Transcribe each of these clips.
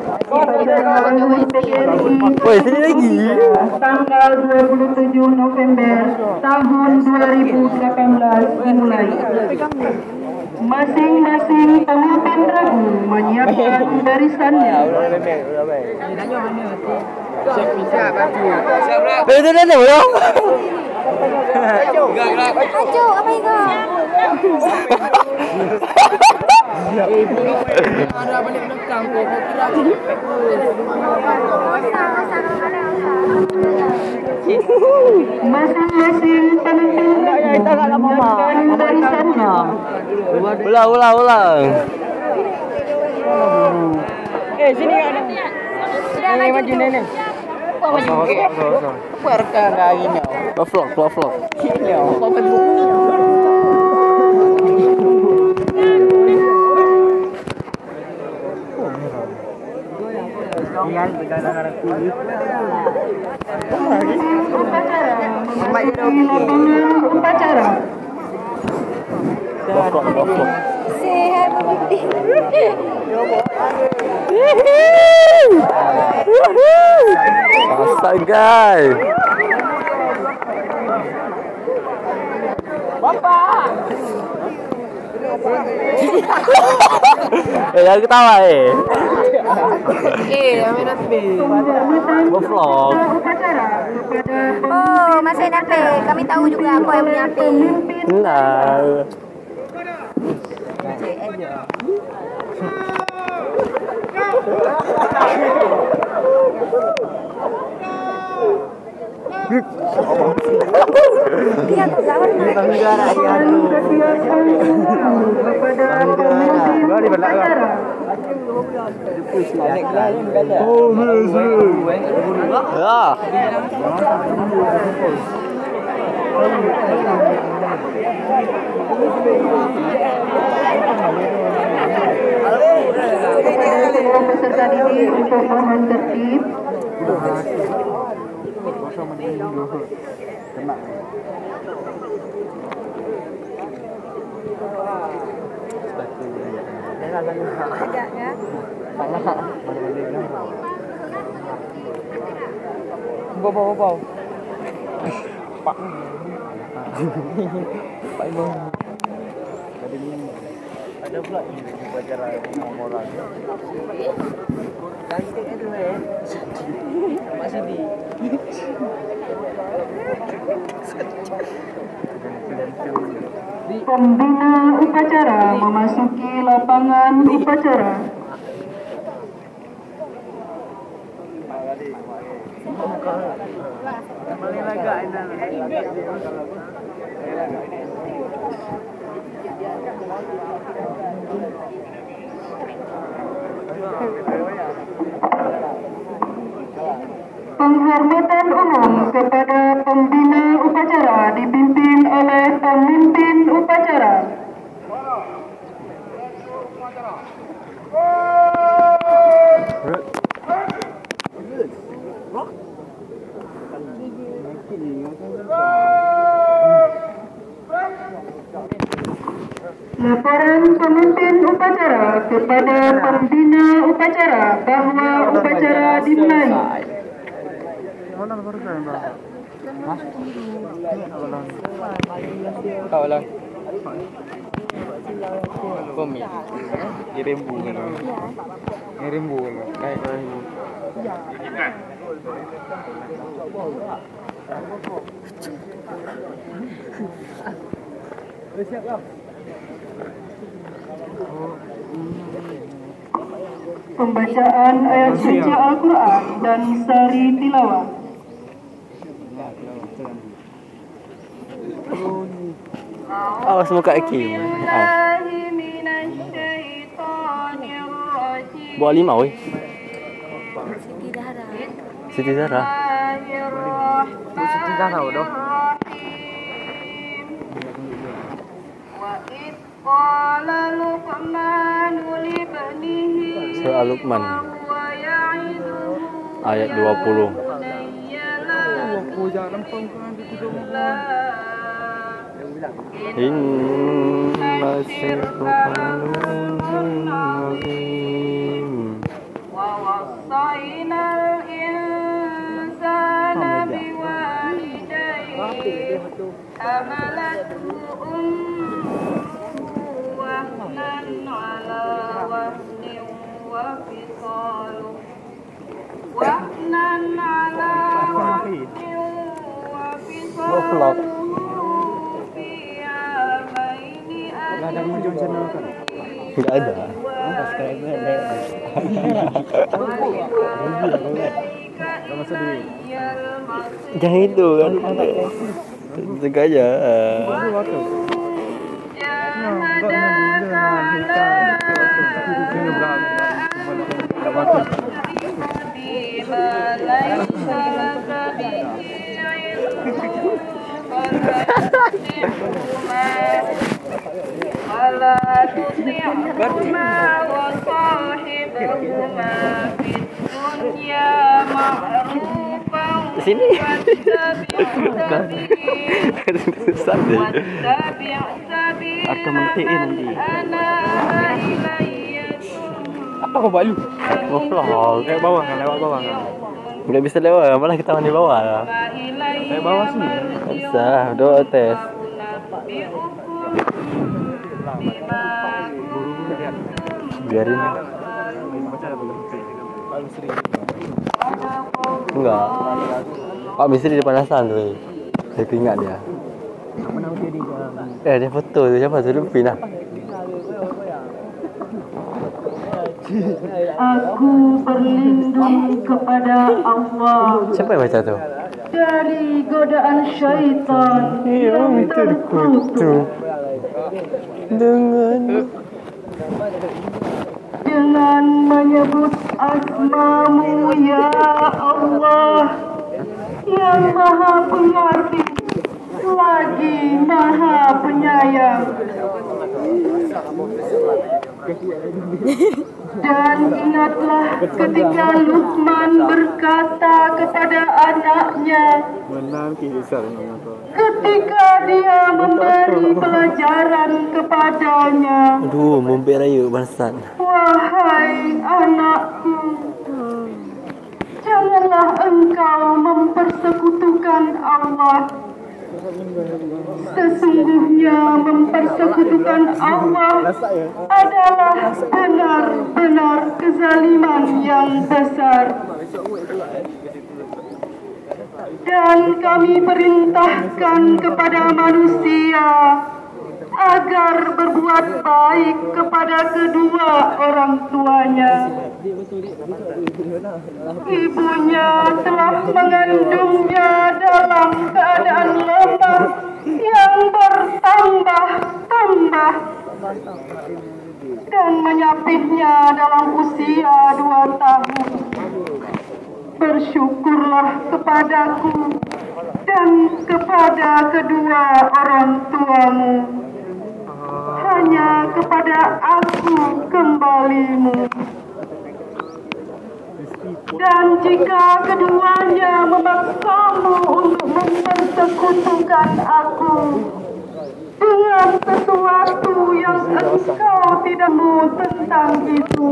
Woi, sini lagi. Tanggal 27 November tahun 2018 dimulai. Masing-masing pemimpin regu menyiapkan barisannya. Betul dah belum? Acu, apa itu? Ada balik belakang kau kira. Masing-masing pemimpin regu menyiapkan barisannya. Ulang. Sini ada. Ini maju ni. Apa maju ke? Apa rekam hari ni? Vlog. Ini apa bentuk? Yang bergana-gana kulit. Upacara. Vlog. Sehat. Asal guys. Bapak. Jangan ketawa Yang mana tu? Vlog. Oh, masih NP. Kami tahu juga apa yang punya AP. Nah. Dia terlawan. Negara yang Kepada pemimpin upacara. Oh, seru. Ya. Peserta didik untuk mohon tertib. Agaknya. Bau. Pak. Pak Imam. Ada pula upacara orang. Cantik itu Masih di. Pembina upacara memasuki lapangan upacara. Penghormatan umum kepada pembina upacara dipimpin oleh pemimpin upacara. Laporan pemimpin upacara kepada pembina upacara bahawa upacara dimulai. Kawalan. Pemil. Rembu kan. Rembu kan. Naik rembu. Siap lah. Pembacaan ayat suci Al-Quran dan sari tilawah. Awas muka Aki. Buat 5 weh. Siti Zahra. Siti Zahra dah. Surah Luqman ayat 20. Inna syaitanun azim. ووصينا الإنسان بوالديه حملته أمه وهنا على وهن وفصاله في عامين أن Nggak ada. Jangan itu kan. Jaga aja. ولا تطعهما وصاحبهما في الدنيا معروفا Sini. واتبع Atau mentiin nanti. أناب إلي Apa kau balu? Oh, vlog. Lewat bawah kan, lewat bawah kan. Nggak bisa lewat, malah kita mandi bawah. Lewat bawah sini. Bisa, doa tes. Biarin. Enggak. Pak Misri di panasan tuh. Saya ingat dia. Dia foto tu siapa tu Lupi lah. Aku berlindung kepada Allah Siapa yang baca tu? dari godaan syaitan yang terkutuk dengan menyebut asmamu ya Allah yang maha pengasih lagi maha penyayang. Dan ingatlah ketika Luqman berkata kepada anaknya ketika dia memberi pelajaran kepadanya, Aduh, mumpik raya bahasan. wahai anakku, janganlah engkau mempersekutukan Allah. Sesungguhnya mempersekutukan Allah adalah benar-benar kezaliman yang besar. Dan kami perintahkan kepada manusia agar berbuat baik kepada kedua orang tuanya. Ibunya telah mengandungnya dalam keadaan lemah yang bertambah-tambah dan menyapihnya dalam usia 2 tahun. Bersyukurlah kepadaku dan kepada kedua orang tuamu. Hanya kepada aku kembalimu. Dan jika keduanya memaksamu untuk mempersekutukan aku dengan sesuatu yang engkau tidak mau tentang itu,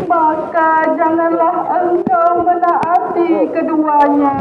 maka janganlah engkau menaati keduanya.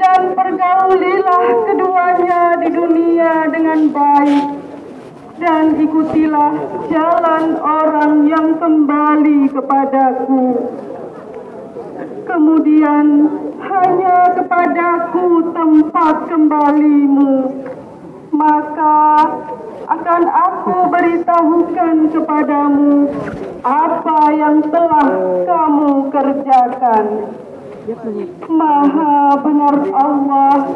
Dan pergaulilah keduanya di dunia dengan baik. Dan ikutilah jalan orang yang kembali kepadaku. Kemudian hanya kepadaku tempat kembalimu. Maka akan aku beritahukan kepadamu apa yang telah kamu kerjakan. Maha benar Allah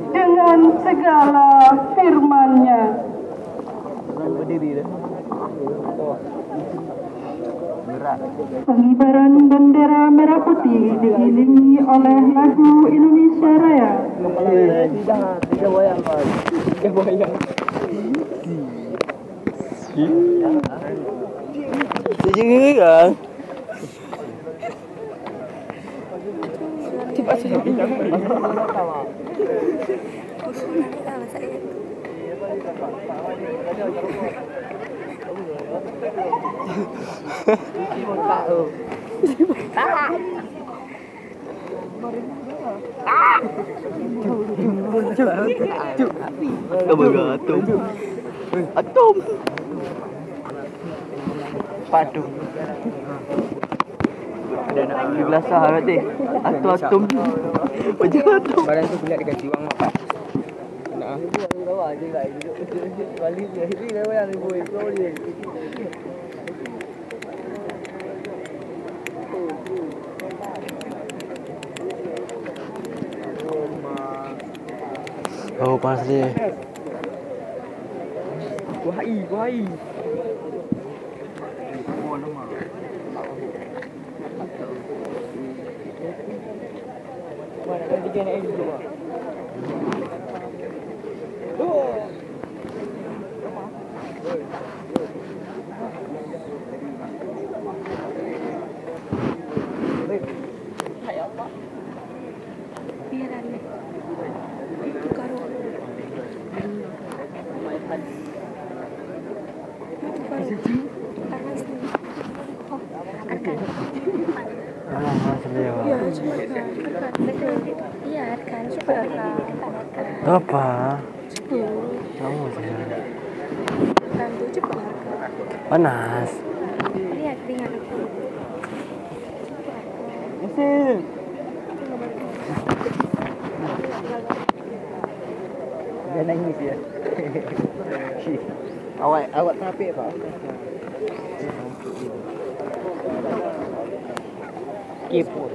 dengan segala firman-Nya. Pengibaran bendera merah putih diiringi oleh lagu Indonesia Raya. Sejeng kan? Cepat saja. Atum. Atum. Padung. Ada nak di belasah berarti. Atum. Macam atum. Badan tu kuliah dekat jiwang apa? Nak. Oh, panas dia. Kuai. Mana ada tiga nak ini dua. Iya kan, siapa Itu apa? Kamu saya. bantu cepat. Panas. Lihat ringan. Mesin. Dia nangis ya. Awak tapik Pak. Kepo.